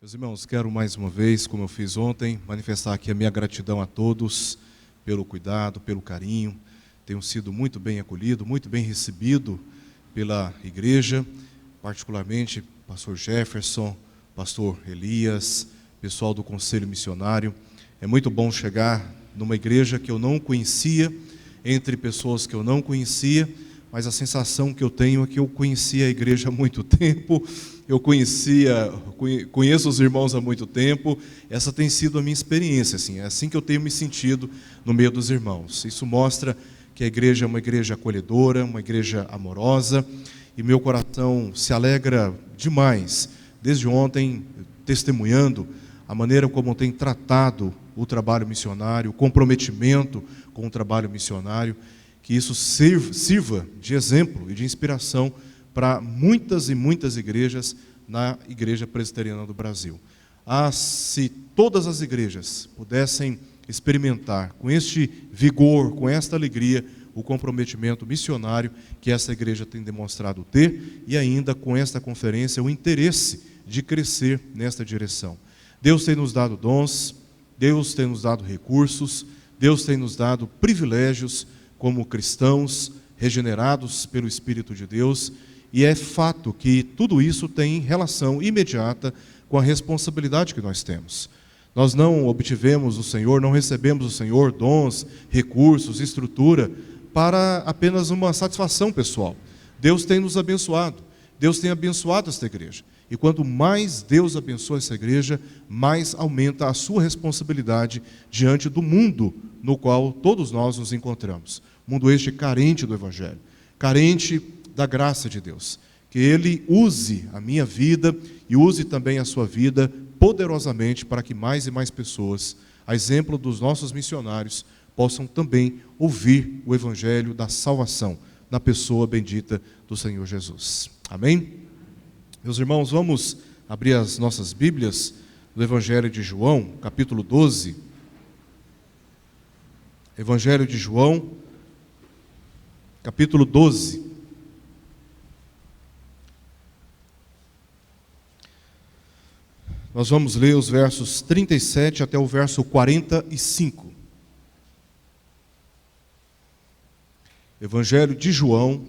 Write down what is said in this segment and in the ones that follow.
Meus irmãos, quero mais uma vez, como eu fiz ontem, manifestar aqui a minha gratidão a todos pelo cuidado, pelo carinho. Tenho sido muito bem acolhido, muito bem recebido pela igreja, particularmente pastor Jefferson, pastor Elias, pessoal do Conselho Missionário. É muito bom chegar numa igreja que eu não conhecia, entre pessoas que eu não conhecia, mas a sensação que eu tenho é que eu conhecia a igreja há muito tempo, conheço os irmãos há muito tempo. Essa tem sido a minha experiência, assim, é assim que eu tenho me sentido no meio dos irmãos. Isso mostra que a igreja é uma igreja acolhedora, uma igreja amorosa, e meu coração se alegra demais, desde ontem, testemunhando a maneira como tem tratado o trabalho missionário, o comprometimento com o trabalho missionário, que isso sirva de exemplo e de inspiração para muitas e muitas igrejas na Igreja Presbiteriana do Brasil. Se todas as igrejas pudessem experimentar com este vigor, com esta alegria, o comprometimento missionário que essa igreja tem demonstrado ter, e ainda com esta conferência o interesse de crescer nesta direção. Deus tem nos dado dons, Deus tem nos dado recursos, Deus tem nos dado privilégios como cristãos regenerados pelo Espírito de Deus, e é fato que tudo isso tem relação imediata com a responsabilidade que nós temos. Nós não obtivemos do Senhor, não recebemos do Senhor dons, recursos, estrutura para apenas uma satisfação pessoal. Deus tem nos abençoado, Deus tem abençoado esta igreja. E quanto mais Deus abençoa essa igreja, mais aumenta a sua responsabilidade diante do mundo no qual todos nós nos encontramos. Mundo este carente do Evangelho, carente da graça de Deus. Que Ele use a minha vida e use também a sua vida poderosamente para que mais e mais pessoas, a exemplo dos nossos missionários, possam também ouvir o Evangelho da salvação na pessoa bendita do Senhor Jesus. Amém? Meus irmãos, vamos abrir as nossas Bíblias no Evangelho de João, capítulo 12. Evangelho de João, capítulo 12. Nós vamos ler os versos 37 até o verso 45. Evangelho de João,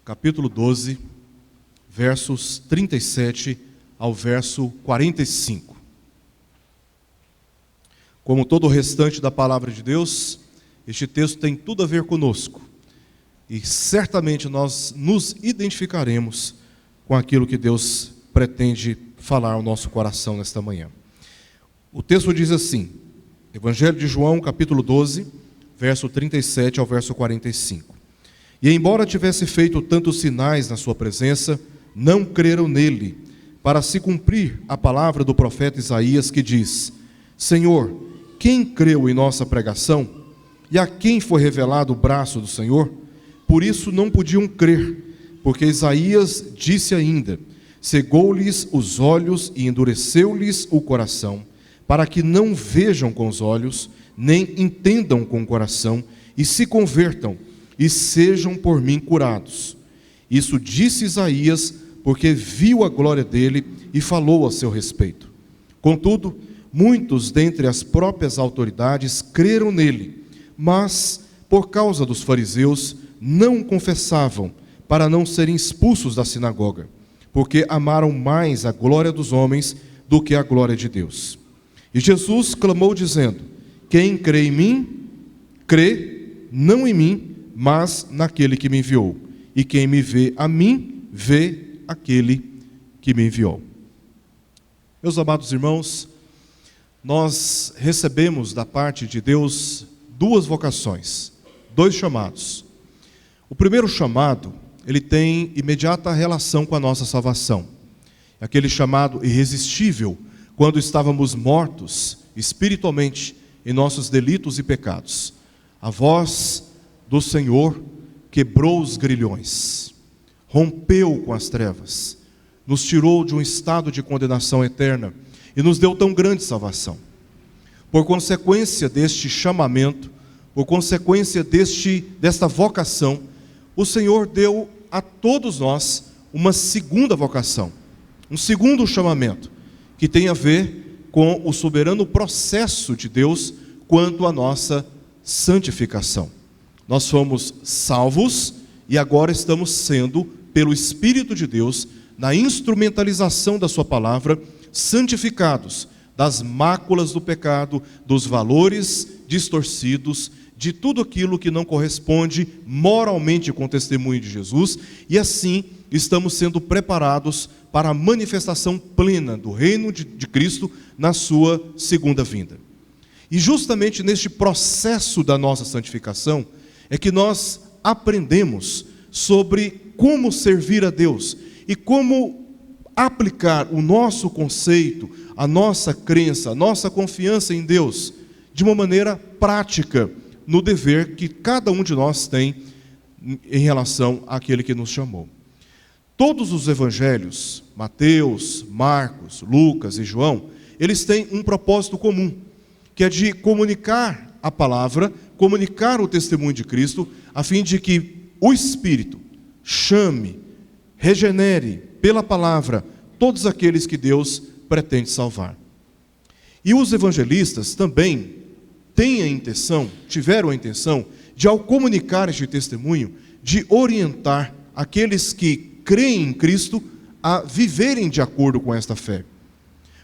capítulo 12, versos 37 ao verso 45. Como todo o restante da palavra de Deus, este texto tem tudo a ver conosco. E certamente nós nos identificaremos com aquilo que Deus pretende falar ao nosso coração nesta manhã. O texto diz assim, Evangelho de João, capítulo 12, verso 37 ao verso 45. E embora tivesse feito tantos sinais na sua presença, não creram nele, para se cumprir a palavra do profeta Isaías que diz: Senhor, quem creu em nossa pregação? E a quem foi revelado o braço do Senhor? Por isso não podiam crer, porque Isaías disse ainda: cegou-lhes os olhos e endureceu-lhes o coração, para que não vejam com os olhos, nem entendam com o coração, e se convertam, e sejam por mim curados. Isso disse Isaías, porque viu a glória dele e falou a seu respeito. Contudo, muitos dentre as próprias autoridades creram nele, mas, por causa dos fariseus, não confessavam, para não serem expulsos da sinagoga, porque amaram mais a glória dos homens do que a glória de Deus. E Jesus clamou dizendo: quem crê em mim, crê não em mim, mas naquele que me enviou. E quem me vê a mim, vê aquele que me enviou. Meus amados irmãos, nós recebemos da parte de Deus duas vocações, dois chamados. O primeiro chamado, ele tem imediata relação com a nossa salvação. Aquele chamado irresistível, quando estávamos mortos espiritualmente em nossos delitos e pecados. A voz do Senhor quebrou os grilhões, rompeu com as trevas, nos tirou de um estado de condenação eterna e nos deu tão grande salvação. Por consequência deste chamamento, por consequência desta vocação, o Senhor deu a todos nós uma segunda vocação, um segundo chamamento, que tem a ver com o soberano processo de Deus quanto à nossa santificação. Nós fomos salvos e agora estamos sendo, pelo Espírito de Deus, na instrumentalização da sua palavra, santificados das máculas do pecado, dos valores distorcidos, de tudo aquilo que não corresponde moralmente com o testemunho de Jesus, e assim estamos sendo preparados para a manifestação plena do reino de Cristo na sua segunda vinda. E justamente neste processo da nossa santificação é que nós aprendemos sobre como servir a Deus e como aplicar o nosso conceito, a nossa crença, a nossa confiança em Deus de uma maneira prática no dever que cada um de nós tem em relação àquele que nos chamou. Todos os evangelhos, Mateus, Marcos, Lucas e João, eles têm um propósito comum, que é de comunicar a palavra, comunicar o testemunho de Cristo, a fim de que o Espírito chame, regenere pela palavra todos aqueles que Deus pretende salvar. E os evangelistas também tiveram a intenção de, ao comunicar este testemunho, de orientar aqueles que creem em Cristo a viverem de acordo com esta fé.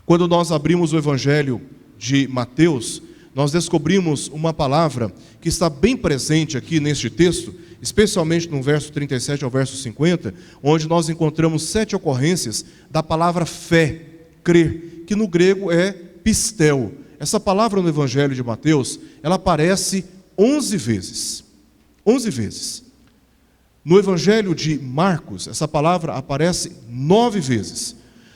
Quando nós abrimos o evangelho de Mateus, nós descobrimos uma palavra que está bem presente aqui neste texto, especialmente no verso 37 ao verso 50, onde nós encontramos 7 ocorrências da palavra fé, crer, que no grego é pistel. Essa palavra no evangelho de Mateus, ela aparece 11 vezes. 11 vezes. No evangelho de Marcos, essa palavra aparece 9 vezes.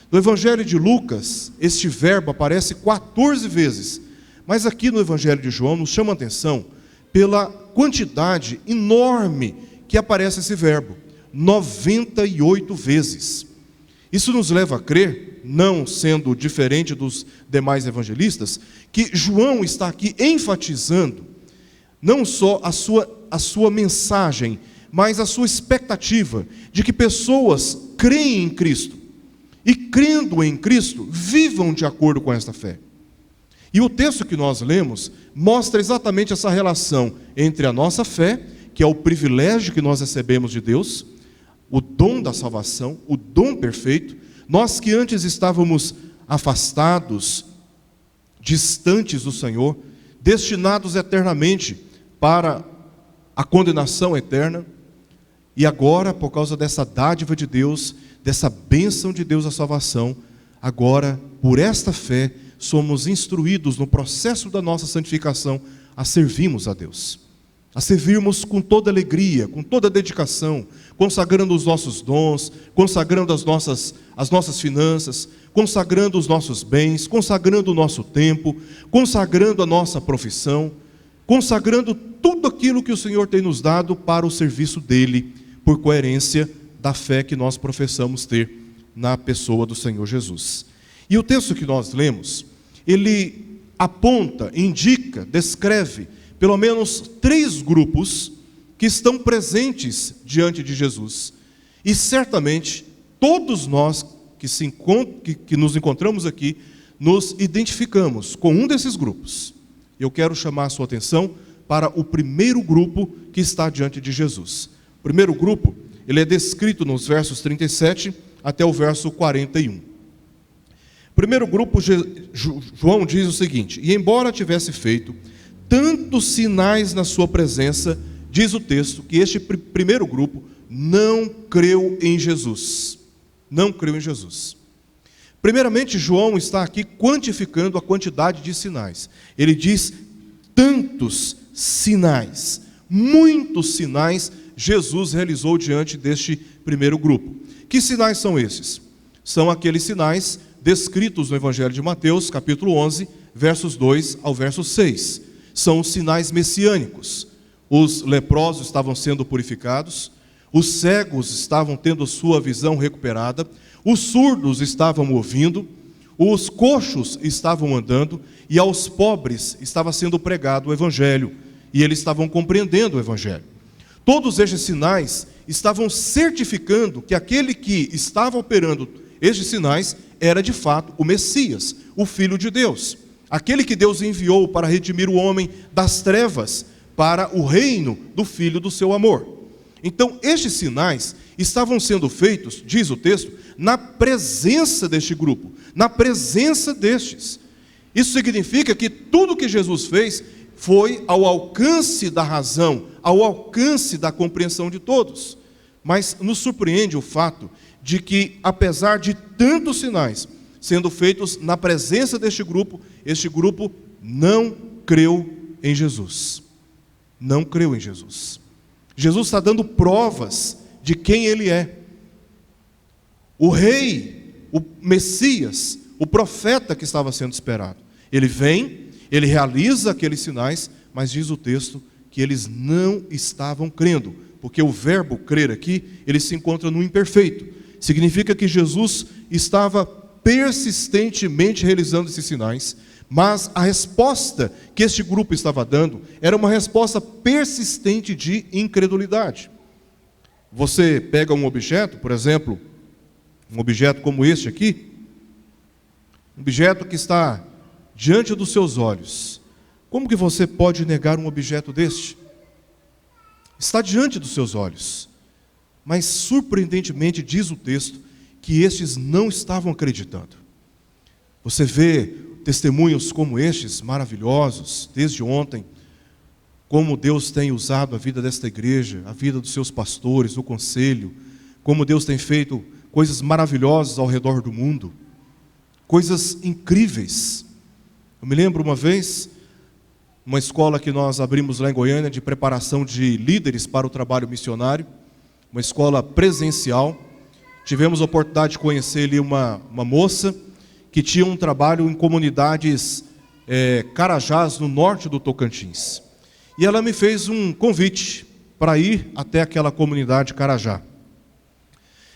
No evangelho de Lucas, este verbo aparece 14 vezes. Mas aqui no evangelho de João nos chama a atenção pela quantidade enorme que aparece esse verbo, 98 vezes. Isso nos leva a crer, não sendo diferente dos demais evangelistas, que João está aqui enfatizando não só a sua mensagem, mas a sua expectativa de que pessoas creem em Cristo e, crendo em Cristo, vivam de acordo com esta fé. E o texto que nós lemos mostra exatamente essa relação entre a nossa fé, que é o privilégio que nós recebemos de Deus, o dom da salvação, o dom perfeito. Nós que antes estávamos afastados, distantes do Senhor, destinados eternamente para a condenação eterna, e agora, por causa dessa dádiva de Deus, dessa bênção de Deus, a salvação, agora, por esta fé, somos instruídos no processo da nossa santificação a servirmos a Deus, a servirmos com toda alegria, com toda dedicação, consagrando os nossos dons, consagrando as nossas finanças, consagrando os nossos bens, consagrando o nosso tempo, consagrando a nossa profissão, consagrando tudo aquilo que o Senhor tem nos dado para o serviço dEle, por coerência da fé que nós professamos ter na pessoa do Senhor Jesus. E o texto que nós lemos, ele aponta, indica, descreve pelo menos 3 grupos que estão presentes diante de Jesus. E certamente todos nós que nos encontramos aqui, nos identificamos com um desses grupos. Eu quero chamar a sua atenção para o primeiro grupo que está diante de Jesus. O primeiro grupo, ele é descrito nos versos 37 até o verso 41. Primeiro grupo, João diz o seguinte: e embora tivesse feito tantos sinais na sua presença, diz o texto que este primeiro grupo não creu em Jesus. Não creu em Jesus. Primeiramente, João está aqui quantificando a quantidade de sinais. Ele diz tantos sinais, muitos sinais Jesus realizou diante deste primeiro grupo. Que sinais são esses? São aqueles sinais descritos no Evangelho de Mateus, capítulo 11, versos 2 ao verso 6. São os sinais messiânicos. Os leprosos estavam sendo purificados, os cegos estavam tendo sua visão recuperada, os surdos estavam ouvindo, os coxos estavam andando, e aos pobres estava sendo pregado o Evangelho, e eles estavam compreendendo o Evangelho. Todos estes sinais estavam certificando que aquele que estava operando estes sinais era de fato o Messias, o Filho de Deus, aquele que Deus enviou para redimir o homem das trevas para o reino do Filho do seu amor. Então, estes sinais estavam sendo feitos, diz o texto, na presença deste grupo, na presença destes. Isso significa que tudo que Jesus fez foi ao alcance da razão, ao alcance da compreensão de todos. Mas nos surpreende o fato de que, apesar de tantos sinais sendo feitos na presença deste grupo, este grupo não creu em Jesus. Não creu em Jesus. Jesus está dando provas de quem Ele é. O rei, o Messias, o profeta que estava sendo esperado. Ele vem, ele realiza aqueles sinais, mas diz o texto que eles não estavam crendo, porque o verbo crer aqui, ele se encontra no imperfeito. Significa que Jesus estava persistentemente realizando esses sinais, mas a resposta que este grupo estava dando era uma resposta persistente de incredulidade. Você pega um objeto, por exemplo, um objeto como este aqui, um objeto que está diante dos seus olhos. Como que você pode negar um objeto deste? Está diante dos seus olhos. Mas surpreendentemente diz o texto que estes não estavam acreditando. Você vê testemunhos como estes, maravilhosos, desde ontem, como Deus tem usado a vida desta igreja, a vida dos seus pastores, o conselho, como Deus tem feito coisas maravilhosas ao redor do mundo, coisas incríveis. Eu me lembro uma vez, uma escola que nós abrimos lá em Goiânia, de preparação de líderes para o trabalho missionário, uma escola presencial. Tivemos a oportunidade de conhecer ali uma moça que tinha um trabalho em comunidades Carajás, no norte do Tocantins. E ela me fez um convite para ir até aquela comunidade Carajá.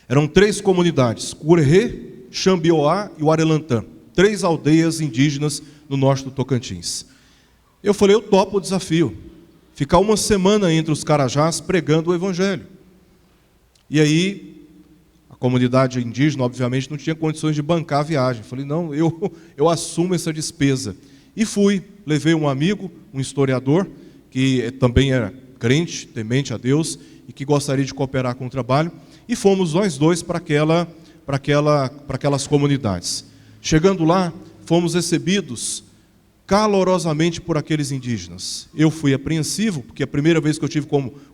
Eram 3 comunidades, Curerê, Xambioá e Uarelantã, 3 aldeias indígenas no norte do Tocantins. Eu falei, eu topo o desafio, ficar uma semana entre os Carajás pregando o Evangelho. E aí, a comunidade indígena, obviamente, não tinha condições de bancar a viagem. Falei, não, eu assumo essa despesa. E fui, levei um amigo, um historiador, que também era crente, temente a Deus, e que gostaria de cooperar com o trabalho, e fomos nós dois para aquelas comunidades. Chegando lá, fomos recebidos calorosamente por aqueles indígenas. Eu fui apreensivo, porque a primeira vez que eu tive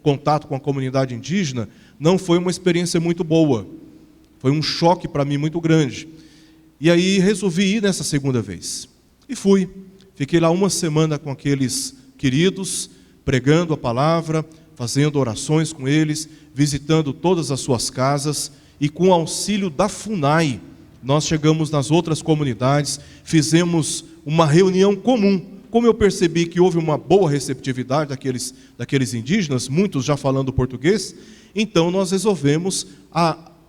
contato com a comunidade indígena, não foi uma experiência muito boa. Foi um choque para mim muito grande. E aí resolvi ir nessa segunda vez. E fui. Fiquei lá uma semana com aqueles queridos, pregando a palavra, fazendo orações com eles, visitando todas as suas casas, e com o auxílio da FUNAI, nós chegamos nas outras comunidades, fizemos uma reunião comum. Como eu percebi que houve uma boa receptividade daqueles indígenas, muitos já falando português, então nós resolvemos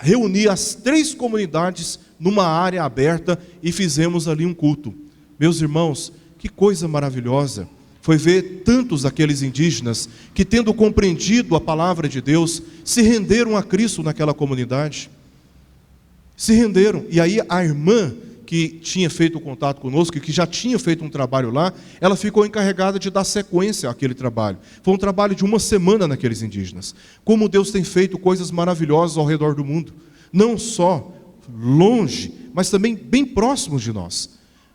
reunir as 3 comunidades numa área aberta e fizemos ali um culto. Meus irmãos, que coisa maravilhosa foi ver tantos daqueles indígenas que, tendo compreendido a palavra de Deus, se renderam a Cristo naquela comunidade. Se renderam. E aí a irmã que tinha feito o contato conosco, que já tinha feito um trabalho lá, ela ficou encarregada de dar sequência àquele trabalho. Foi um trabalho de uma semana naqueles indígenas. Como Deus tem feito coisas maravilhosas ao redor do mundo. Não só longe, mas também bem próximos de nós.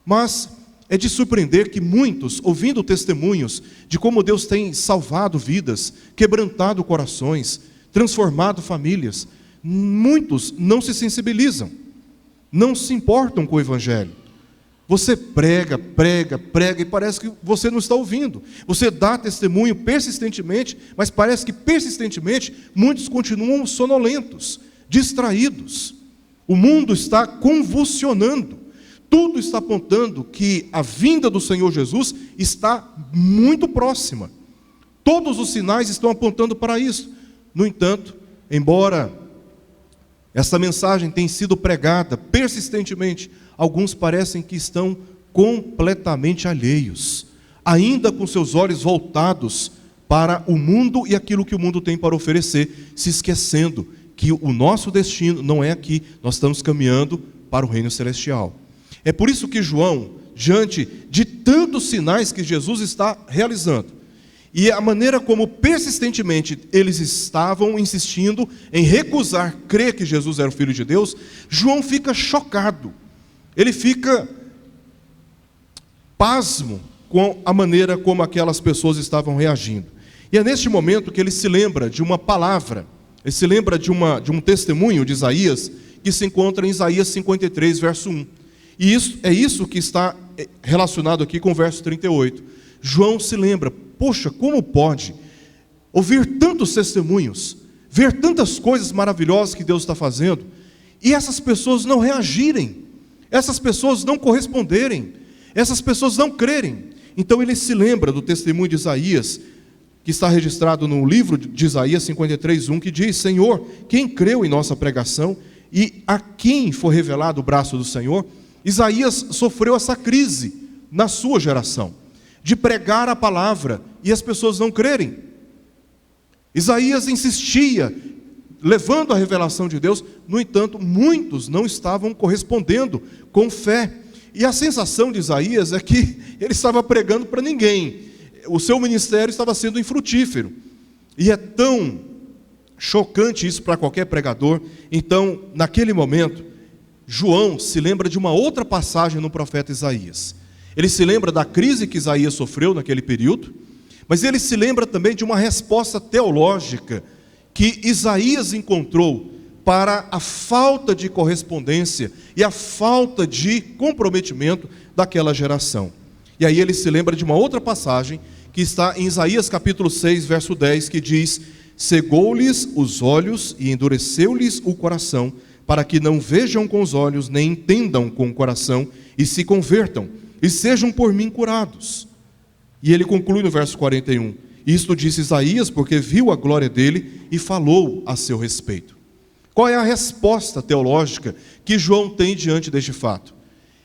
Mas é de surpreender que muitos, ouvindo testemunhos de como Deus tem salvado vidas, quebrantado corações, transformado famílias, muitos não se sensibilizam, não se importam com o Evangelho. Você prega e parece que você não está ouvindo. Você dá testemunho persistentemente, mas parece que persistentemente muitos continuam sonolentos, distraídos. O mundo está convulsionando. Tudo está apontando que a vinda do Senhor Jesus está muito próxima. Todos os sinais estão apontando para isso. No entanto, embora essa mensagem tenha sido pregada persistentemente, alguns parecem que estão completamente alheios, ainda com seus olhos voltados para o mundo e aquilo que o mundo tem para oferecer, se esquecendo que o nosso destino não é aqui, nós estamos caminhando para o reino celestial. É por isso que João, diante de tantos sinais que Jesus está realizando, e a maneira como persistentemente eles estavam insistindo em recusar crer que Jesus era o Filho de Deus, João fica chocado, ele fica pasmo com a maneira como aquelas pessoas estavam reagindo. E é neste momento que ele se lembra de uma palavra, ele se lembra de um testemunho de Isaías, que se encontra em Isaías 53, verso 1. E isso que está relacionado aqui com o verso 38. João se lembra, poxa, como pode ouvir tantos testemunhos, ver tantas coisas maravilhosas que Deus está fazendo, e essas pessoas não reagirem, essas pessoas não corresponderem, essas pessoas não crerem. Então ele se lembra do testemunho de Isaías, que está registrado no livro de Isaías 53, 1, que diz: Senhor, quem creu em nossa pregação e a quem foi revelado o braço do Senhor? Isaías sofreu essa crise na sua geração, de pregar a palavra e as pessoas não crerem. Isaías insistia, levando a revelação de Deus, no entanto, muitos não estavam correspondendo com fé. E a sensação de Isaías é que ele estava pregando para ninguém, o seu ministério estava sendo infrutífero. E é tão chocante isso para qualquer pregador. Então, naquele momento, João se lembra de uma outra passagem no profeta Isaías. Ele se lembra da crise que Isaías sofreu naquele período, mas ele se lembra também de uma resposta teológica que Isaías encontrou para a falta de correspondência e a falta de comprometimento daquela geração. E aí ele se lembra de uma outra passagem que está em Isaías capítulo 6, verso 10, que diz: cegou-lhes os olhos e endureceu-lhes o coração, para que não vejam com os olhos, nem entendam com o coração, e se convertam, e sejam por mim curados. E ele conclui no verso 41, isto disse Isaías, porque viu a glória dele e falou a seu respeito. Qual é a resposta teológica que João tem diante deste fato?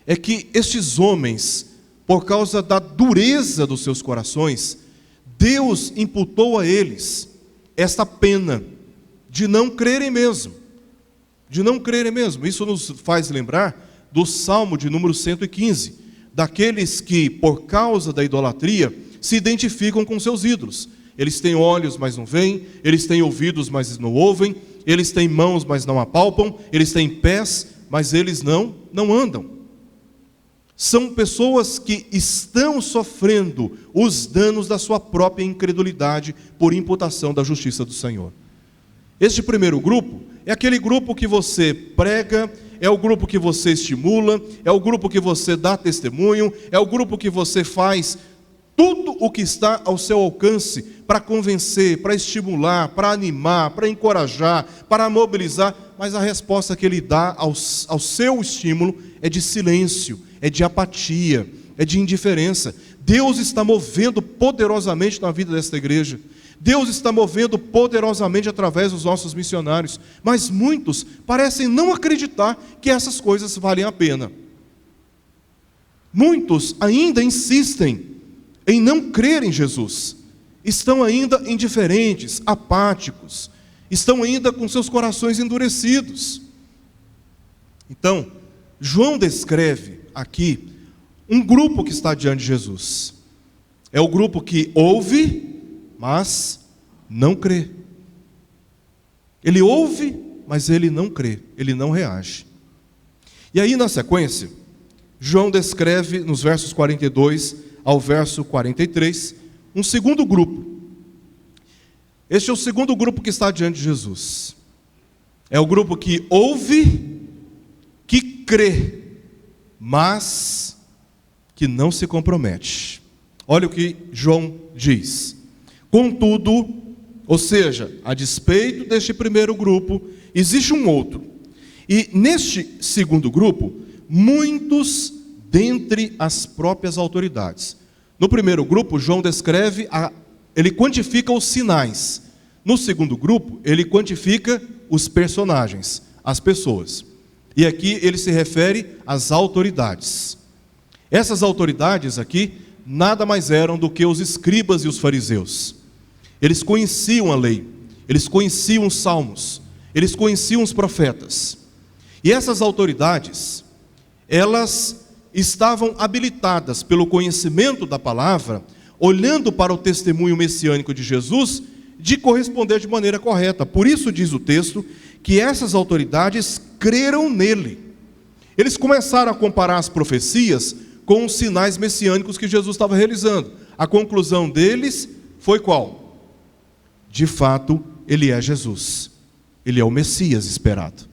É que estes homens, por causa da dureza dos seus corações, Deus imputou a eles esta pena de não crerem mesmo. De não crerem mesmo. Isso nos faz lembrar do Salmo de número 115, daqueles que, por causa da idolatria, se identificam com seus ídolos. Eles têm olhos, mas não veem, eles têm ouvidos, mas não ouvem, eles têm mãos, mas não apalpam, eles têm pés, mas eles não andam. São pessoas que estão sofrendo os danos da sua própria incredulidade por imputação da justiça do Senhor. Este primeiro grupo é aquele grupo que você prega, é o grupo que você estimula, é o grupo que você dá testemunho, é o grupo que você faz tudo o que está ao seu alcance para convencer, para estimular, para animar, para encorajar, para mobilizar, mas a resposta que ele dá ao seu estímulo é de silêncio, é de apatia, é de indiferença. Deus está movendo poderosamente na vida desta igreja. Deus está movendo poderosamente através dos nossos missionários, mas muitos parecem não acreditar que essas coisas valem a pena. Muitos ainda insistem em não crer em Jesus, estão ainda indiferentes, apáticos, estão ainda com seus corações endurecidos. Então, João descreve aqui um grupo que está diante de Jesus. É o grupo que ouve, mas não crê. Ele ouve, mas ele não crê, ele não reage. E aí, na sequência, João descreve nos versos 42 ao verso 43, um segundo grupo. Este é o segundo grupo que está diante de Jesus. É o grupo que ouve, que crê, mas que não se compromete. Olha o que João diz. Contudo, ou seja, a despeito deste primeiro grupo, existe um outro. E neste segundo grupo, muitos dentre as próprias autoridades. No primeiro grupo, João descreve, ele quantifica os sinais. No segundo grupo, ele quantifica os personagens, as pessoas. E aqui ele se refere às autoridades. Essas autoridades aqui nada mais eram do que os escribas e os fariseus. Eles conheciam a lei, eles conheciam os salmos, eles conheciam os profetas. E essas autoridades, elas estavam habilitadas pelo conhecimento da palavra, olhando para o testemunho messiânico de Jesus, de corresponder de maneira correta. Por isso diz o texto que essas autoridades creram nele. Eles começaram a comparar as profecias com os sinais messiânicos que Jesus estava realizando. A conclusão deles foi qual? De fato, ele é Jesus. Ele é o Messias esperado.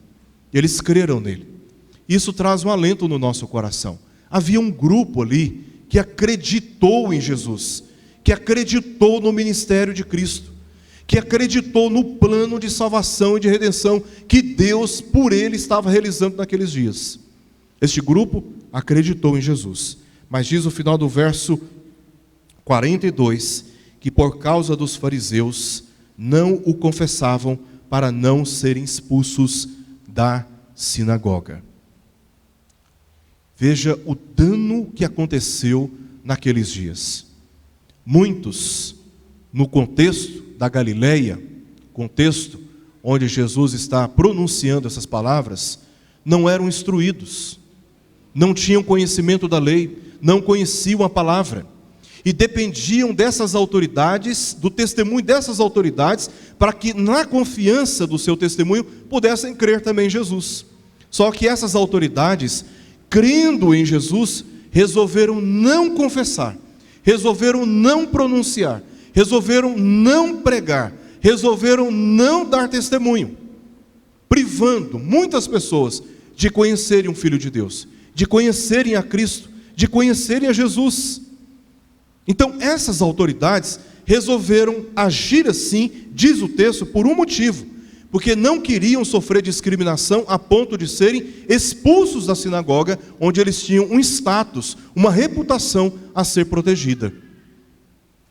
Eles creram nele. Isso traz um alento no nosso coração. Havia um grupo ali que acreditou em Jesus, que acreditou no ministério de Cristo, que acreditou no plano de salvação e de redenção que Deus, por ele, estava realizando naqueles dias. Este grupo acreditou em Jesus. Mas diz o final do verso 42, que por causa dos fariseus não o confessavam para não serem expulsos da sinagoga. Veja o dano que aconteceu naqueles dias. Muitos, no contexto da Galileia, contexto onde Jesus está pronunciando essas palavras, não eram instruídos, não tinham conhecimento da lei, não conheciam a palavra, e dependiam dessas autoridades, do testemunho dessas autoridades, para que na confiança do seu testemunho pudessem crer também em Jesus. Só que essas autoridades, crendo em Jesus, resolveram não confessar, resolveram não pronunciar, resolveram não pregar, resolveram não dar testemunho, privando muitas pessoas de conhecerem o Filho de Deus, de conhecerem a Cristo, de conhecerem a Jesus. Então essas autoridades resolveram agir assim, diz o texto, por um motivo, porque não queriam sofrer discriminação a ponto de serem expulsos da sinagoga, onde eles tinham um status, uma reputação a ser protegida.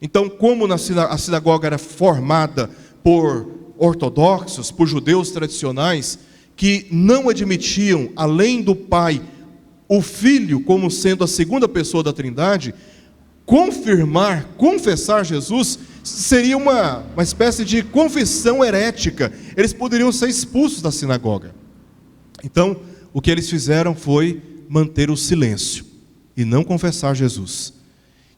Então, como a sinagoga era formada por ortodoxos, por judeus tradicionais, que não admitiam, além do Pai, o Filho como sendo a segunda pessoa da Trindade, confessar Jesus seria uma espécie de confissão herética. Eles poderiam ser expulsos da sinagoga. Então, o que eles fizeram foi manter o silêncio e não confessar Jesus.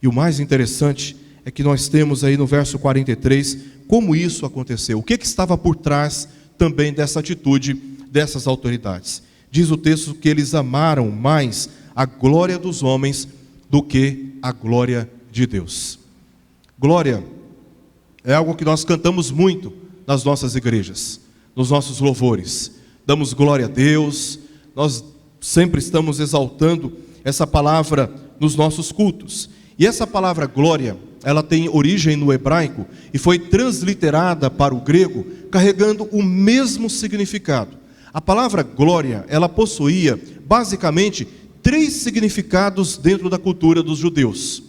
E o mais interessante é que nós temos aí no verso 43 como isso aconteceu. O que estava por trás também dessa atitude dessas autoridades? Diz o texto que eles amaram mais a glória dos homens do que a glória de Deus. Glória é algo que nós cantamos muito nas nossas igrejas, nos nossos louvores. Damos glória a Deus, nós sempre estamos exaltando essa palavra nos nossos cultos. E essa palavra glória, ela tem origem no hebraico e foi transliterada para o grego, carregando o mesmo significado. A palavra glória, ela possuía basicamente 3 significados dentro da cultura dos judeus.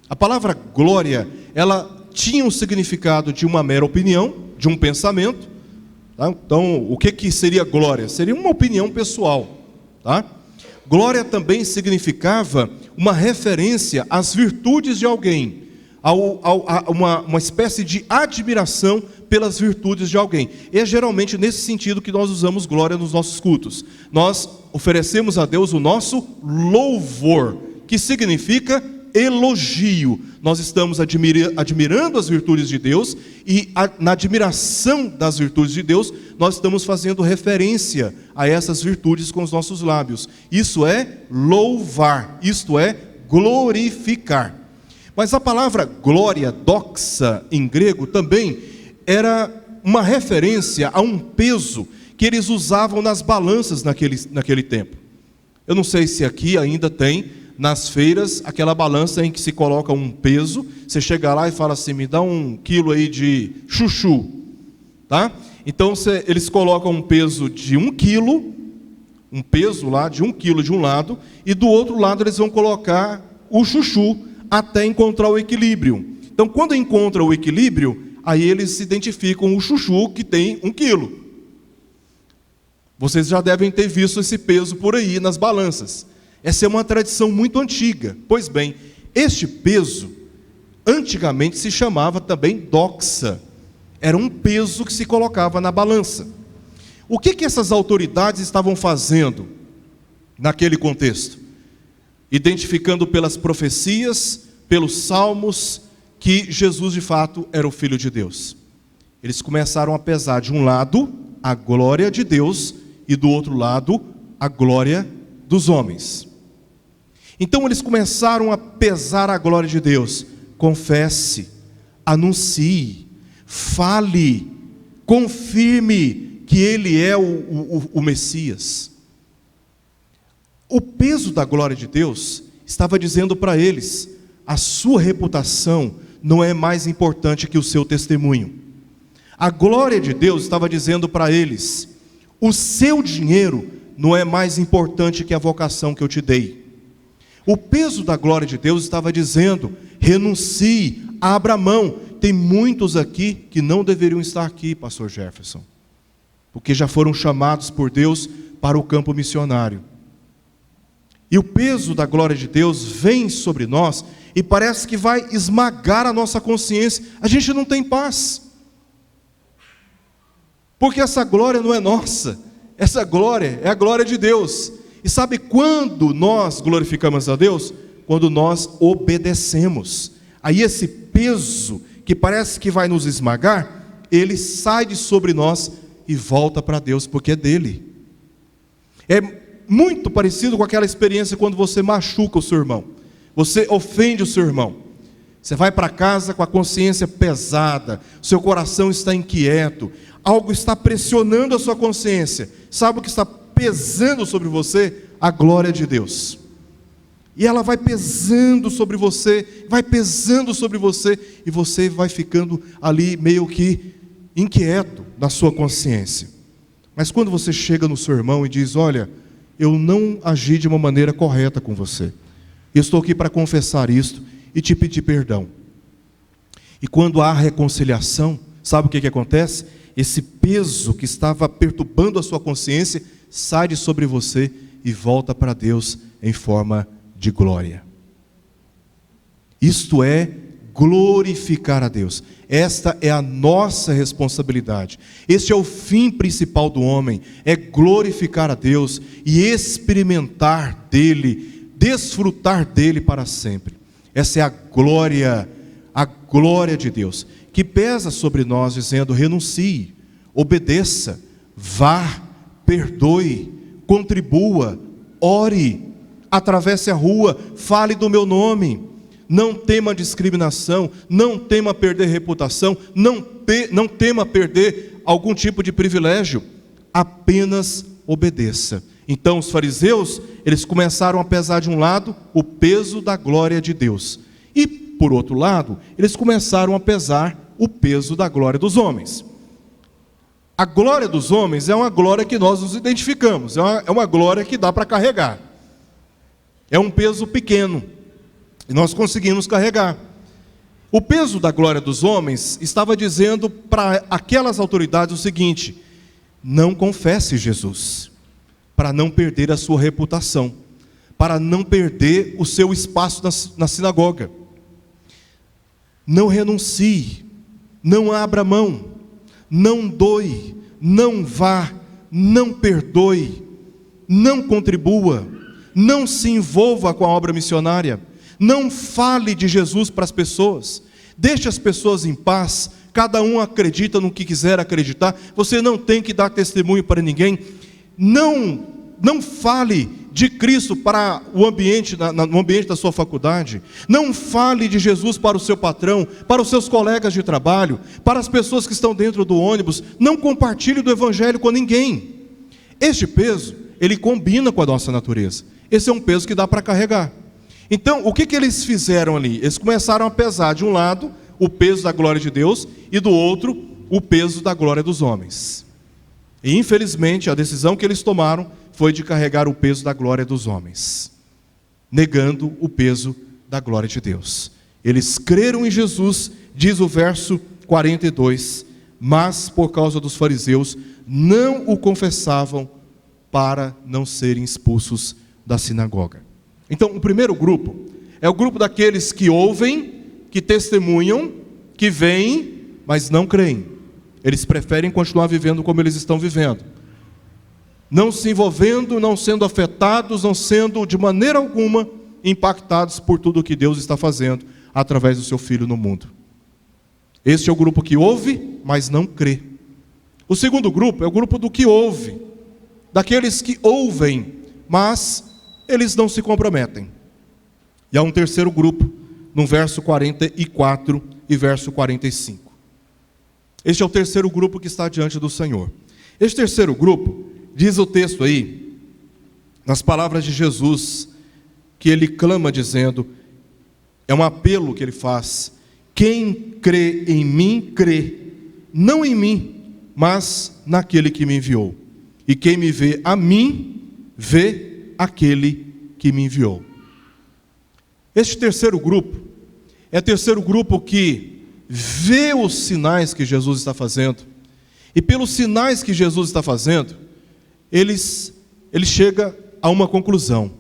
A palavra glória, ela tinha o significado de uma mera opinião, de um pensamento. Tá? Então, o que seria glória? Seria uma opinião pessoal. Tá? Glória também significava uma referência às virtudes de alguém, uma espécie de admiração pelas virtudes de alguém. E é geralmente nesse sentido que nós usamos glória nos nossos cultos. Nós oferecemos a Deus o nosso louvor, que significa elogio. Nós estamos admirando as virtudes de Deus e na admiração das virtudes de Deus, nós estamos fazendo referência a essas virtudes com os nossos lábios. Isso é louvar, isto é glorificar. Mas a palavra glória, doxa, em grego, também era uma referência a um peso que eles usavam nas balanças naquele tempo. Eu não sei se aqui ainda tem, nas feiras, aquela balança em que se coloca um peso, você chega lá e fala assim, me dá 1 quilo aí de chuchu, tá? Então eles colocam um peso de 1 quilo, um peso lá de 1 quilo de um lado, e do outro lado eles vão colocar o chuchu, até encontrar o equilíbrio. Então, quando encontra o equilíbrio, aí eles identificam o chuchu que tem 1 quilo. Vocês já devem ter visto esse peso por aí nas balanças. Essa é uma tradição muito antiga. Pois bem, este peso, antigamente se chamava também doxa. Era um peso que se colocava na balança. O que essas autoridades estavam fazendo naquele contexto? Identificando pelas profecias, pelos salmos, que Jesus de fato era o Filho de Deus. Eles começaram a pesar de um lado a glória de Deus e do outro lado a glória dos homens. Então eles começaram a pesar a glória de Deus. Confesse, anuncie, fale, confirme que Ele é o Messias. O peso da glória de Deus estava dizendo para eles: a sua reputação não é mais importante que o seu testemunho. A glória de Deus estava dizendo para eles: o seu dinheiro não é mais importante que a vocação que eu te dei. O peso da glória de Deus estava dizendo: renuncie, abra mão. Tem muitos aqui que não deveriam estar aqui, pastor Jefferson, porque já foram chamados por Deus para o campo missionário. E o peso da glória de Deus vem sobre nós e parece que vai esmagar a nossa consciência. A gente não tem paz, porque essa glória não é nossa, essa glória é a glória de Deus. E sabe quando nós glorificamos a Deus? Quando nós obedecemos. Aí esse peso que parece que vai nos esmagar, ele sai de sobre nós e volta para Deus, porque é dele. É muito parecido com aquela experiência quando você machuca o seu irmão, você ofende o seu irmão. Você vai para casa com a consciência pesada, seu coração está inquieto, algo está pressionando a sua consciência. Sabe o que está pesando sobre você? A glória de Deus. E ela vai pesando sobre você, e você vai ficando ali meio que inquieto na sua consciência. Mas quando você chega no seu irmão e diz: olha, eu não agi de uma maneira correta com você, eu estou aqui para confessar isto e te pedir perdão. E quando há reconciliação, sabe o que acontece? Esse peso que estava perturbando a sua consciência sai de sobre você e volta para Deus em forma de glória. Isto é glorificar a Deus. Esta é a nossa responsabilidade. Este é o fim principal do homem, é glorificar a Deus e experimentar dele, desfrutar dele para sempre. Essa é a glória de Deus, que pesa sobre nós dizendo: renuncie, obedeça, vá, perdoe, contribua, ore, atravesse a rua, fale do meu nome. Não tema discriminação, não tema perder reputação, não tema perder algum tipo de privilégio, apenas obedeça. Então os fariseus, eles começaram a pesar de um lado o peso da glória de Deus, e por outro lado, eles começaram a pesar o peso da glória dos homens. A glória dos homens é uma glória que nós nos identificamos, é uma glória que dá para carregar. É um peso pequeno, e nós conseguimos carregar. O peso da glória dos homens estava dizendo para aquelas autoridades o seguinte: não confesse Jesus, para não perder a sua reputação, para não perder o seu espaço na sinagoga. Não renuncie, não abra mão, não doe, não vá, não perdoe, não contribua, não se envolva com a obra missionária, não fale de Jesus para as pessoas, deixe as pessoas em paz, cada um acredita no que quiser acreditar, você não tem que dar testemunho para ninguém, não fale de Cristo para o ambiente, no ambiente da sua faculdade, não fale de Jesus para o seu patrão, para os seus colegas de trabalho, para as pessoas que estão dentro do ônibus, não compartilhe do Evangelho com ninguém. Este peso, ele combina com a nossa natureza, esse é um peso que dá para carregar. Então, o que eles fizeram ali? Eles começaram a pesar de um lado o peso da glória de Deus e do outro o peso da glória dos homens. E infelizmente a decisão que eles tomaram foi de carregar o peso da glória dos homens, negando o peso da glória de Deus. Eles creram em Jesus, diz o verso 42, mas por causa dos fariseus não o confessavam para não serem expulsos da sinagoga. Então, o primeiro grupo é o grupo daqueles que ouvem, que testemunham, que veem, mas não creem. Eles preferem continuar vivendo como eles estão vivendo. não se envolvendo, não sendo afetados, não sendo de maneira alguma impactados por tudo o que Deus está fazendo através do seu Filho no mundo. Este é o grupo que ouve, mas não crê. O segundo grupo é o grupo do que ouve, daqueles que ouvem, mas eles não se comprometem. E há um terceiro grupo, no verso 44 e verso 45. Este é o terceiro grupo que está diante do Senhor. Este terceiro grupo, diz o texto aí, nas palavras de Jesus, que ele clama dizendo, é um apelo que ele faz: quem crê em mim, crê, não em mim, mas naquele que me enviou. E quem me vê a mim, vê aquele que me enviou. Este terceiro grupo é o terceiro grupo que vê os sinais que Jesus está fazendo. E pelos sinais que Jesus está fazendo, ele chega a uma conclusão: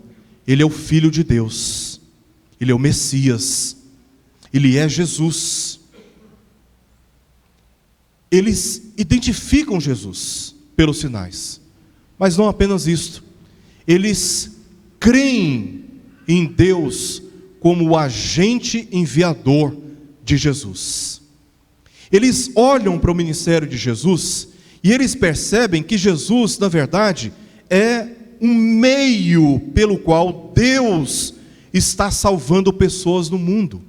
ele é o Filho de Deus, ele é o Messias, ele é Jesus. Eles identificam Jesus pelos sinais, mas não apenas isto, eles creem em Deus como o agente enviador de Jesus. Eles olham para o ministério de Jesus e eles percebem que Jesus, na verdade, é um meio pelo qual Deus está salvando pessoas no mundo,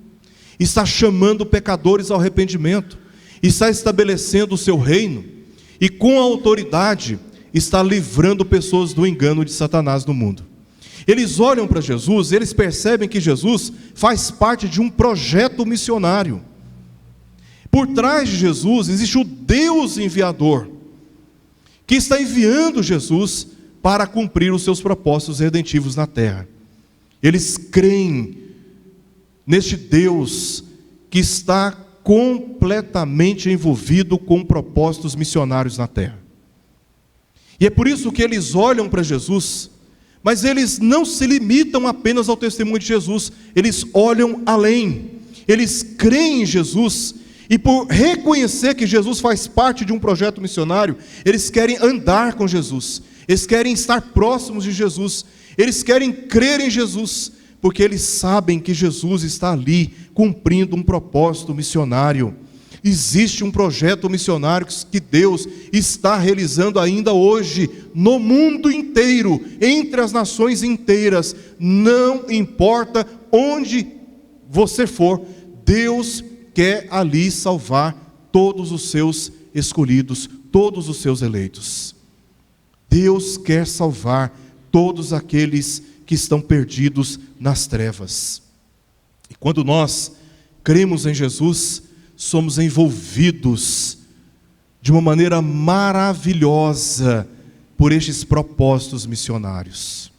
está chamando pecadores ao arrependimento, está estabelecendo o seu reino e com autoridade está livrando pessoas do engano de Satanás no mundo. Eles olham para Jesus, eles percebem que Jesus faz parte de um projeto missionário. Por trás de Jesus existe o Deus enviador, que está enviando Jesus para cumprir os seus propósitos redentivos na terra. Eles creem neste Deus que está completamente envolvido com propósitos missionários na terra. E é por isso que eles olham para Jesus, mas eles não se limitam apenas ao testemunho de Jesus, eles olham além, eles creem em Jesus, e por reconhecer que Jesus faz parte de um projeto missionário, eles querem andar com Jesus, eles querem estar próximos de Jesus, eles querem crer em Jesus, porque eles sabem que Jesus está ali cumprindo um propósito missionário. Existe um projeto missionário que Deus está realizando ainda hoje no mundo inteiro, entre as nações inteiras. Não importa onde você for, Deus quer ali salvar todos os seus escolhidos, todos os seus eleitos. Deus quer salvar todos aqueles que estão perdidos nas trevas. E quando nós cremos em Jesus, somos envolvidos de uma maneira maravilhosa por estes propósitos missionários.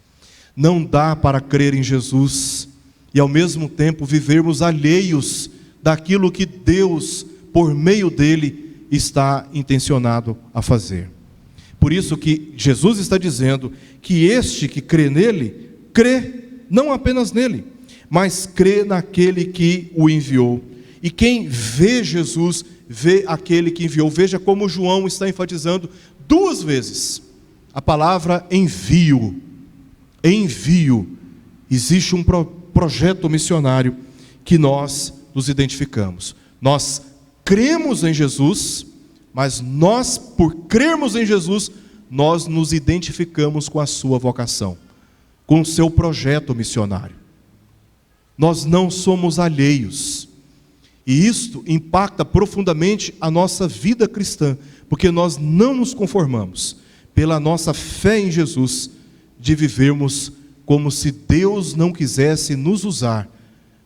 Não dá para crer em Jesus e ao mesmo tempo vivermos alheios daquilo que Deus, por meio dele, está intencionado a fazer. Por isso que Jesus está dizendo que este que crê nele, crê não apenas nele, mas crê naquele que o enviou. E quem vê Jesus, vê aquele que enviou. Veja como João está enfatizando duas vezes a palavra envio. Envio. Existe um projeto missionário que nós nos identificamos. Nós cremos em Jesus, mas nós, por crermos em Jesus, nós nos identificamos com a sua vocação, com o seu projeto missionário. Nós não somos alheios. E isto impacta profundamente a nossa vida cristã, porque nós não nos conformamos, pela nossa fé em Jesus, de vivermos como se Deus não quisesse nos usar,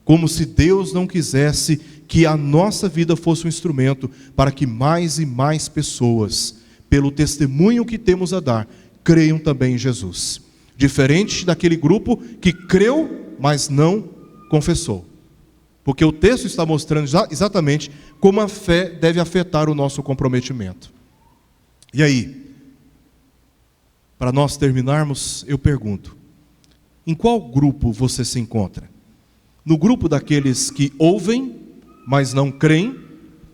como se Deus não quisesse que a nossa vida fosse um instrumento para que mais e mais pessoas, pelo testemunho que temos a dar, creiam também em Jesus. Diferente daquele grupo que creu, mas não confessou. Porque o texto está mostrando exatamente como a fé deve afetar o nosso comprometimento. E aí, para nós terminarmos, eu pergunto: em qual grupo você se encontra? No grupo daqueles que ouvem, mas não creem?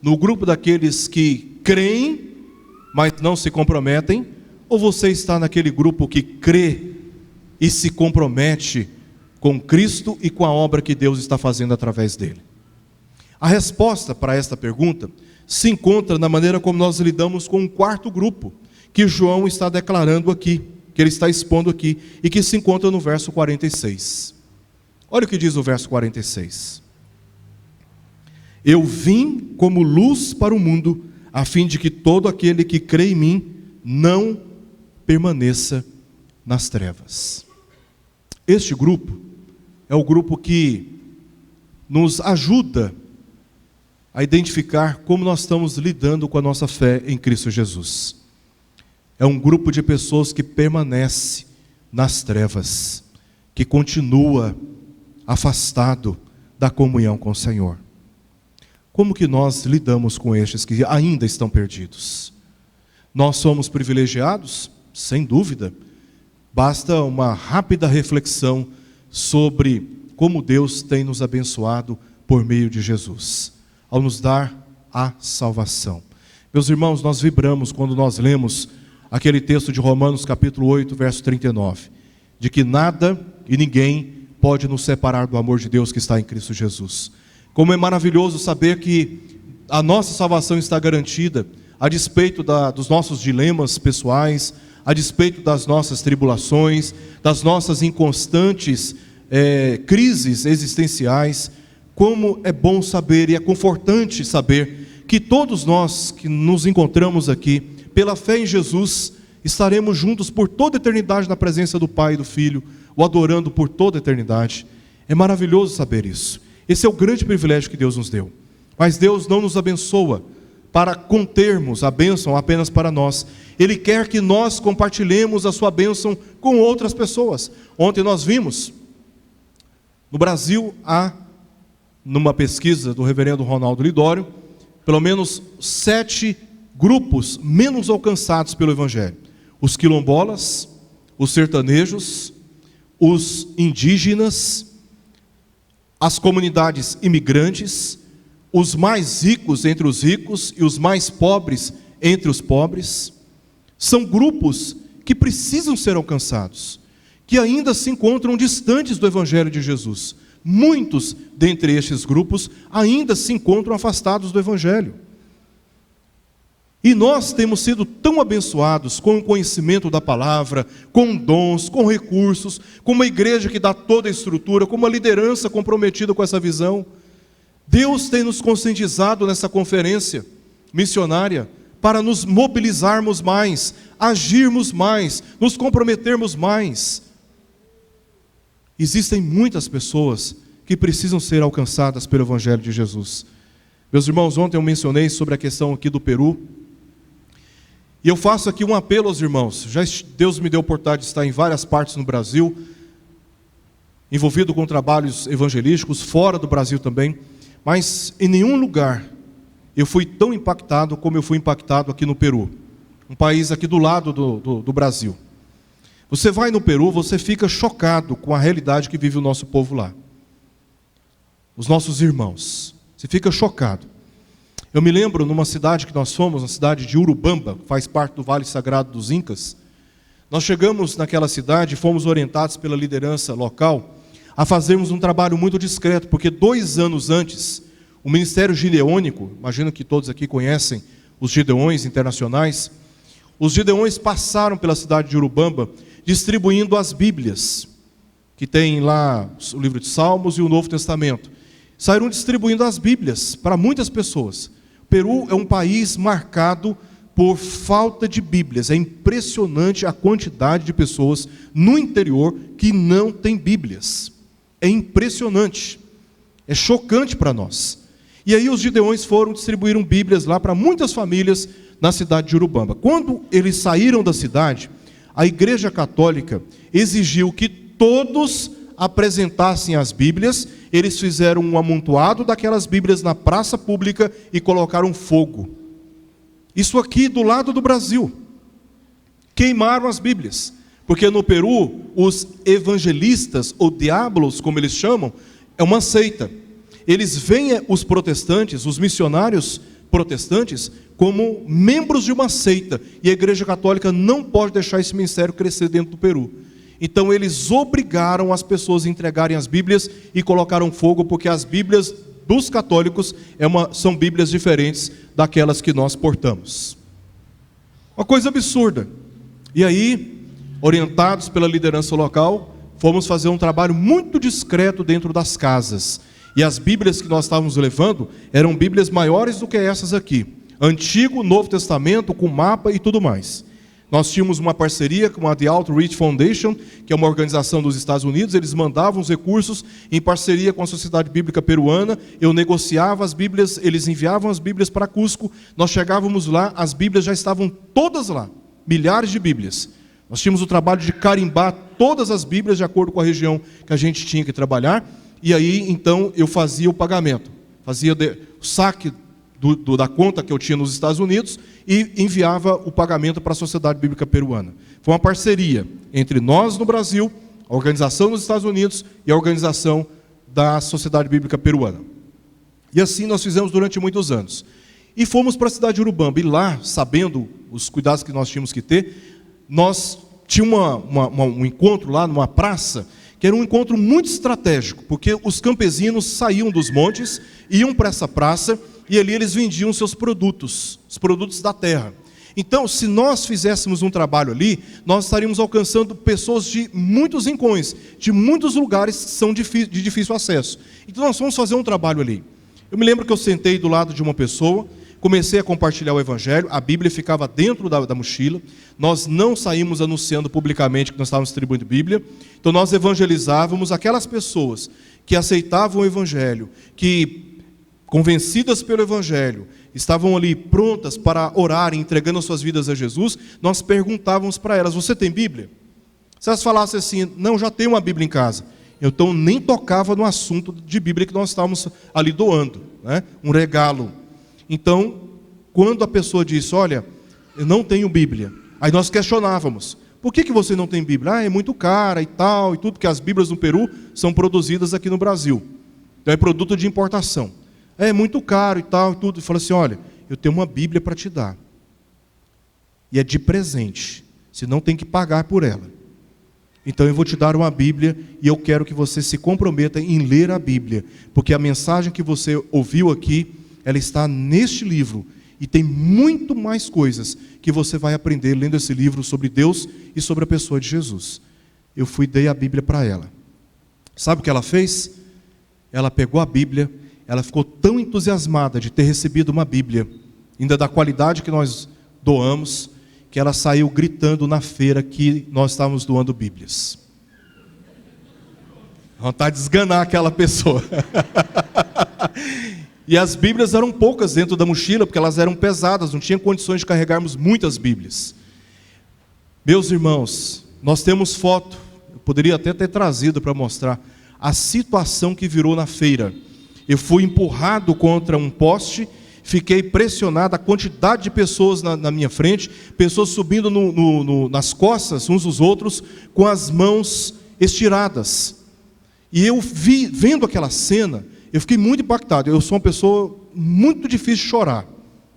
No grupo daqueles que creem, mas não se comprometem? Ou você está naquele grupo que crê e se compromete com Cristo e com a obra que Deus está fazendo através dele? A resposta para esta pergunta se encontra na maneira como nós lidamos com um quarto grupo, que João está declarando aqui, que ele está expondo aqui, e que se encontra no verso 46. Olha o que diz o verso 46. Eu vim como luz para o mundo, a fim de que todo aquele que crê em mim não permaneça nas trevas. Este grupo é o grupo que nos ajuda a identificar como nós estamos lidando com a nossa fé em Cristo Jesus. É um grupo de pessoas que permanece nas trevas, que continua afastado da comunhão com o Senhor. Como que nós lidamos com estes que ainda estão perdidos? Nós somos privilegiados? Sem dúvida. Basta uma rápida reflexão sobre como Deus tem nos abençoado por meio de Jesus, ao nos dar a salvação. Meus irmãos, nós vibramos quando nós lemos aquele texto de Romanos capítulo 8, verso 39, de que nada e ninguém pode nos separar do amor de Deus que está em Cristo Jesus. Como é maravilhoso saber que a nossa salvação está garantida, a despeito dos nossos dilemas pessoais, a despeito das nossas tribulações, das nossas inconstantes crises existenciais. Como é bom saber e é confortante saber que todos nós que nos encontramos aqui, pela fé em Jesus, estaremos juntos por toda a eternidade na presença do Pai e do Filho, o adorando por toda a eternidade. É maravilhoso saber isso. Esse é o grande privilégio que Deus nos deu. Mas Deus não nos abençoa para contermos a bênção apenas para nós. Ele quer que nós compartilhemos a sua bênção com outras pessoas. Ontem nós vimos, no Brasil há, numa pesquisa do reverendo Ronaldo Lidório, pelo menos 7 grupos menos alcançados pelo Evangelho: os quilombolas, os sertanejos, os indígenas, as comunidades imigrantes, os mais ricos entre os ricos e os mais pobres entre os pobres. São grupos que precisam ser alcançados, que ainda se encontram distantes do Evangelho de Jesus. Muitos dentre estes grupos ainda se encontram afastados do Evangelho. E nós temos sido tão abençoados com o conhecimento da palavra, com dons, com recursos, com uma igreja que dá toda a estrutura, com uma liderança comprometida com essa visão. Deus tem nos conscientizado nessa conferência missionária para nos mobilizarmos mais, agirmos mais, nos comprometermos mais. Existem muitas pessoas que precisam ser alcançadas pelo Evangelho de Jesus. Meus irmãos, ontem eu mencionei sobre a questão aqui do Peru. E eu faço aqui um apelo aos irmãos. Deus me deu a oportunidade de estar em várias partes no Brasil, envolvido com trabalhos evangelísticos, fora do Brasil também. Mas em nenhum lugar eu fui tão impactado como eu fui impactado aqui no Peru. Um país aqui do lado do Brasil. Você vai no Peru, você fica chocado com a realidade que vive o nosso povo lá. Os nossos irmãos. Você fica chocado. Eu me lembro numa cidade que nós fomos, na cidade de Urubamba, que faz parte do Vale Sagrado dos Incas. Nós chegamos naquela cidade e fomos orientados pela liderança local a fazermos um trabalho muito discreto, porque 2 anos antes, o Ministério Gideônico, imagino que todos aqui conhecem os Gideões internacionais, os Gideões passaram pela cidade de Urubamba distribuindo as Bíblias, que tem lá o livro de Salmos e o Novo Testamento. Saíram distribuindo as Bíblias para muitas pessoas. O Peru é um país marcado por falta de Bíblias. É impressionante a quantidade de pessoas no interior que não tem Bíblias. É impressionante. É chocante para nós. E aí os gideões foram distribuir Bíblias lá para muitas famílias na cidade de Urubamba. Quando eles saíram da cidade, a Igreja Católica exigiu que todos apresentassem as Bíblias. Eles fizeram um amontoado daquelas Bíblias na praça pública e colocaram fogo. Isso aqui do lado do Brasil. Queimaram as Bíblias. Porque no Peru, os evangelistas, ou diablos, como eles chamam, é uma seita. Eles veem os protestantes, os missionários, protestantes como membros de uma seita, e a Igreja Católica não pode deixar esse ministério crescer dentro do Peru. Então eles obrigaram as pessoas a entregarem as Bíblias e colocaram fogo, porque as Bíblias dos católicos são Bíblias diferentes daquelas que nós portamos. Uma coisa absurda. E aí, orientados pela liderança local, fomos fazer um trabalho muito discreto dentro das casas. E as Bíblias que nós estávamos levando eram Bíblias maiores do que essas aqui. Antigo, Novo Testamento, com mapa e tudo mais. Nós tínhamos uma parceria com a The Outreach Foundation, que é uma organização dos Estados Unidos. Eles mandavam os recursos em parceria com a Sociedade Bíblica Peruana. Eu negociava as Bíblias, eles enviavam as Bíblias para Cusco. Nós chegávamos lá, as Bíblias já estavam todas lá, milhares de Bíblias. Nós tínhamos o trabalho de carimbar todas as Bíblias de acordo com a região que a gente tinha que trabalhar. E aí, então, eu fazia o pagamento, fazia o saque da conta que eu tinha nos Estados Unidos e enviava o pagamento para a Sociedade Bíblica Peruana. Foi uma parceria entre nós no Brasil, a organização nos Estados Unidos e a organização da Sociedade Bíblica Peruana. E assim nós fizemos durante muitos anos. E fomos para a cidade de Urubamba, e lá, sabendo os cuidados que nós tínhamos que ter, nós tínhamos um encontro lá numa praça, que era um encontro muito estratégico, porque os campesinos saíam dos montes, iam para essa praça, e ali eles vendiam seus produtos, os produtos da terra. Então, se nós fizéssemos um trabalho ali, nós estaríamos alcançando pessoas de muitos rincões, de muitos lugares que são de difícil acesso. Então, nós fomos fazer um trabalho ali. Eu me lembro que eu sentei do lado de uma pessoa, comecei a compartilhar o Evangelho, a Bíblia ficava dentro da mochila, nós não saímos anunciando publicamente que nós estávamos distribuindo Bíblia, então nós evangelizávamos aquelas pessoas que aceitavam o Evangelho, que, convencidas pelo Evangelho, estavam ali prontas para orar, entregando as suas vidas a Jesus. Nós perguntávamos para elas: você tem Bíblia? Se elas falassem assim: não, já tenho uma Bíblia em casa, então nem tocava no assunto de Bíblia que nós estávamos ali doando, né? Um regalo. Então, quando a pessoa disse: olha, eu não tenho Bíblia, aí nós questionávamos: por que você não tem Bíblia? É muito cara e tal, e tudo, porque as Bíblias no Peru são produzidas aqui no Brasil, então é produto de importação. É muito caro e tal, e tudo. E falou assim: olha, eu tenho uma Bíblia para te dar. E é de presente. Você não tem que pagar por ela. Então eu vou te dar uma Bíblia e eu quero que você se comprometa em ler a Bíblia. Porque a mensagem que você ouviu aqui, ela está neste livro. E tem muito mais coisas que você vai aprender lendo esse livro sobre Deus e sobre a pessoa de Jesus. Eu fui e dei a Bíblia para ela. Sabe o que ela fez? Ela pegou a Bíblia. Ela ficou tão entusiasmada de ter recebido uma Bíblia, ainda da qualidade que nós doamos, que ela saiu gritando na feira que nós estávamos doando Bíblias. Vontade de esganar aquela pessoa. E as Bíblias eram poucas dentro da mochila, porque elas eram pesadas, não tinha condições de carregarmos muitas Bíblias. Meus irmãos, nós temos foto, eu poderia até ter trazido para mostrar a situação que virou na feira. Eu fui empurrado contra um poste, fiquei pressionado, a quantidade de pessoas na minha frente, pessoas subindo nas costas uns dos outros, com as mãos estiradas. E eu vendo aquela cena, eu fiquei muito impactado. Eu sou uma pessoa muito difícil de chorar,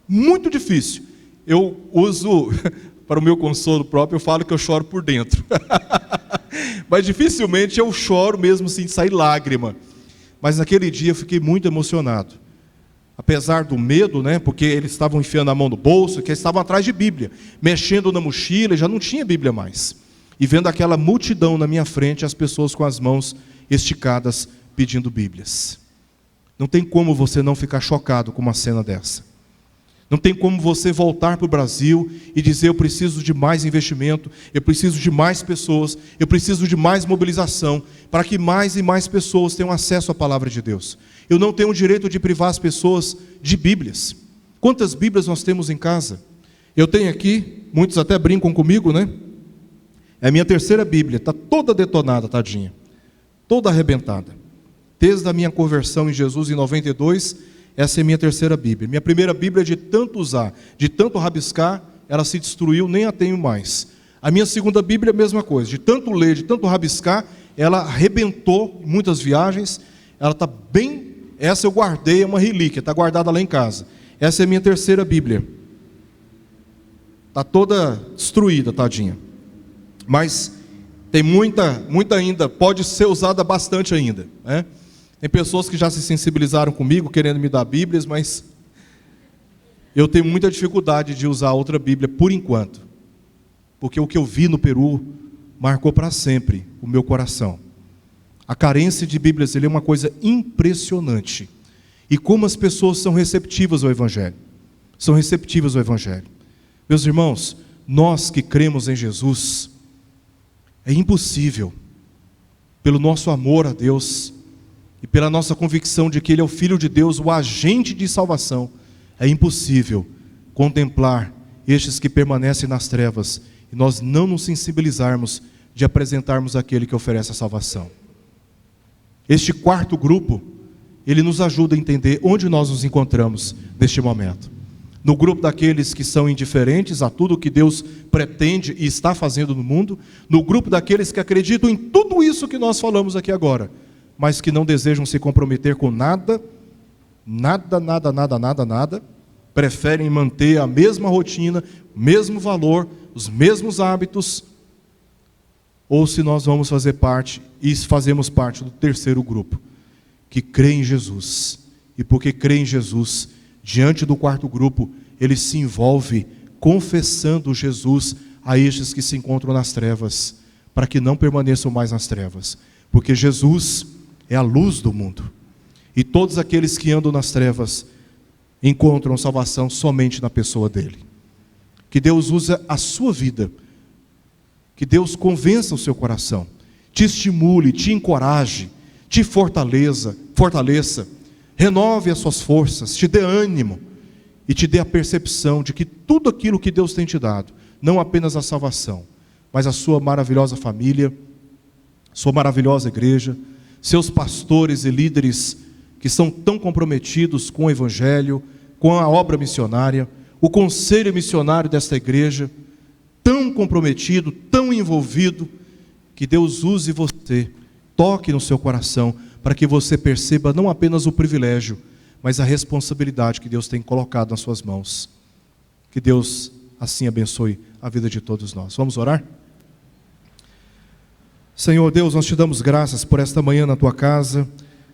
muito difícil. Eu uso, para o meu consolo próprio, eu falo que eu choro por dentro. Mas dificilmente eu choro mesmo assim, de sair lágrima. Mas naquele dia eu fiquei muito emocionado. Apesar do medo, né, porque eles estavam enfiando a mão no bolso, que eles estavam atrás de Bíblia, mexendo na mochila, e já não tinha Bíblia mais. E vendo aquela multidão na minha frente, as pessoas com as mãos esticadas, pedindo Bíblias. Não tem como você não ficar chocado com uma cena dessa. Não tem como você voltar para o Brasil e dizer: eu preciso de mais investimento, eu preciso de mais pessoas, eu preciso de mais mobilização, para que mais e mais pessoas tenham acesso à palavra de Deus. Eu não tenho o direito de privar as pessoas de Bíblias. Quantas Bíblias nós temos em casa? Eu tenho aqui, muitos até brincam comigo, né? É a minha terceira Bíblia, está toda detonada, tadinha, toda arrebentada. Desde a minha conversão em Jesus em 92, essa é a minha terceira Bíblia. Minha primeira Bíblia, de tanto usar, de tanto rabiscar, ela se destruiu, nem a tenho mais. A minha segunda Bíblia é a mesma coisa, de tanto ler, de tanto rabiscar, ela arrebentou em muitas viagens. Ela está bem, essa eu guardei, é uma relíquia, está guardada lá em casa. Essa é a minha terceira Bíblia. Está toda destruída, tadinha. Mas tem muita ainda, pode ser usada bastante ainda, né? Tem pessoas que já se sensibilizaram comigo, querendo me dar Bíblias, mas eu tenho muita dificuldade de usar outra Bíblia por enquanto. Porque o que eu vi no Peru marcou para sempre o meu coração. A carência de Bíblias é uma coisa impressionante. E como as pessoas são receptivas ao Evangelho. São receptivas ao Evangelho. Meus irmãos, nós que cremos em Jesus, é impossível, pelo nosso amor a Deus e pela nossa convicção de que Ele é o Filho de Deus, o agente de salvação, é impossível contemplar estes que permanecem nas trevas e nós não nos sensibilizarmos de apresentarmos aquele que oferece a salvação. Este quarto grupo, ele nos ajuda a entender onde nós nos encontramos neste momento. No grupo daqueles que são indiferentes a tudo que Deus pretende e está fazendo no mundo, no grupo daqueles que acreditam em tudo isso que nós falamos aqui agora, mas que não desejam se comprometer com nada, preferem manter a mesma rotina, o mesmo valor, os mesmos hábitos, ou se nós vamos fazer parte, e fazemos parte do terceiro grupo, que crê em Jesus, e porque crê em Jesus, diante do quarto grupo, ele se envolve confessando Jesus a estes que se encontram nas trevas, para que não permaneçam mais nas trevas, porque Jesus é a luz do mundo, e todos aqueles que andam nas trevas encontram salvação somente na pessoa dele. Que Deus use a sua vida, que Deus convença o seu coração, te estimule, te encoraje, te fortaleça, renove as suas forças, te dê ânimo e te dê a percepção de que tudo aquilo que Deus tem te dado, não apenas a salvação, mas a sua maravilhosa família, sua maravilhosa igreja, seus pastores e líderes que são tão comprometidos com o Evangelho, com a obra missionária, o conselho missionário desta igreja, tão comprometido, tão envolvido, que Deus use você, toque no seu coração, para que você perceba não apenas o privilégio, mas a responsabilidade que Deus tem colocado nas suas mãos. Que Deus assim abençoe a vida de todos nós. Vamos orar? Senhor Deus, nós te damos graças por esta manhã na tua casa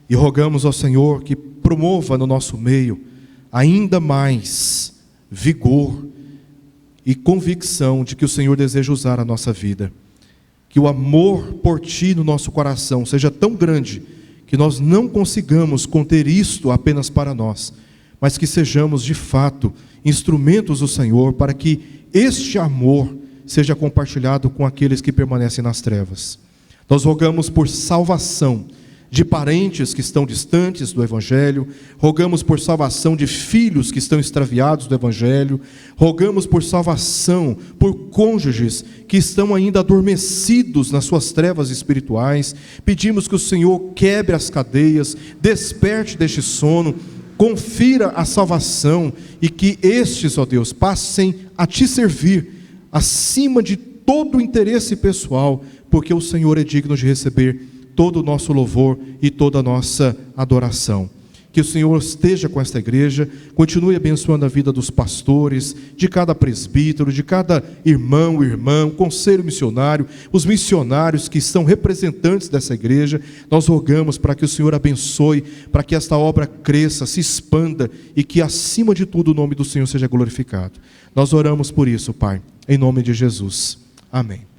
e rogamos ao Senhor que promova no nosso meio ainda mais vigor e convicção de que o Senhor deseja usar a nossa vida. Que o amor por Ti no nosso coração seja tão grande que nós não consigamos conter isto apenas para nós, mas que sejamos de fato instrumentos do Senhor para que este amor seja compartilhado com aqueles que permanecem nas trevas. Nós rogamos por salvação de parentes que estão distantes do Evangelho, rogamos por salvação de filhos que estão extraviados do Evangelho, rogamos por salvação por cônjuges que estão ainda adormecidos nas suas trevas espirituais, pedimos que o Senhor quebre as cadeias, desperte deste sono, confira a salvação e que estes, ó Deus, passem a Te servir acima de todo o interesse pessoal, porque o Senhor é digno de receber todo o nosso louvor e toda a nossa adoração. Que o Senhor esteja com esta igreja, continue abençoando a vida dos pastores, de cada presbítero, de cada irmão, conselho missionário, os missionários que são representantes dessa igreja. Nós rogamos para que o Senhor abençoe, para que esta obra cresça, se expanda e que acima de tudo o nome do Senhor seja glorificado. Nós oramos por isso, Pai, em nome de Jesus. Amém.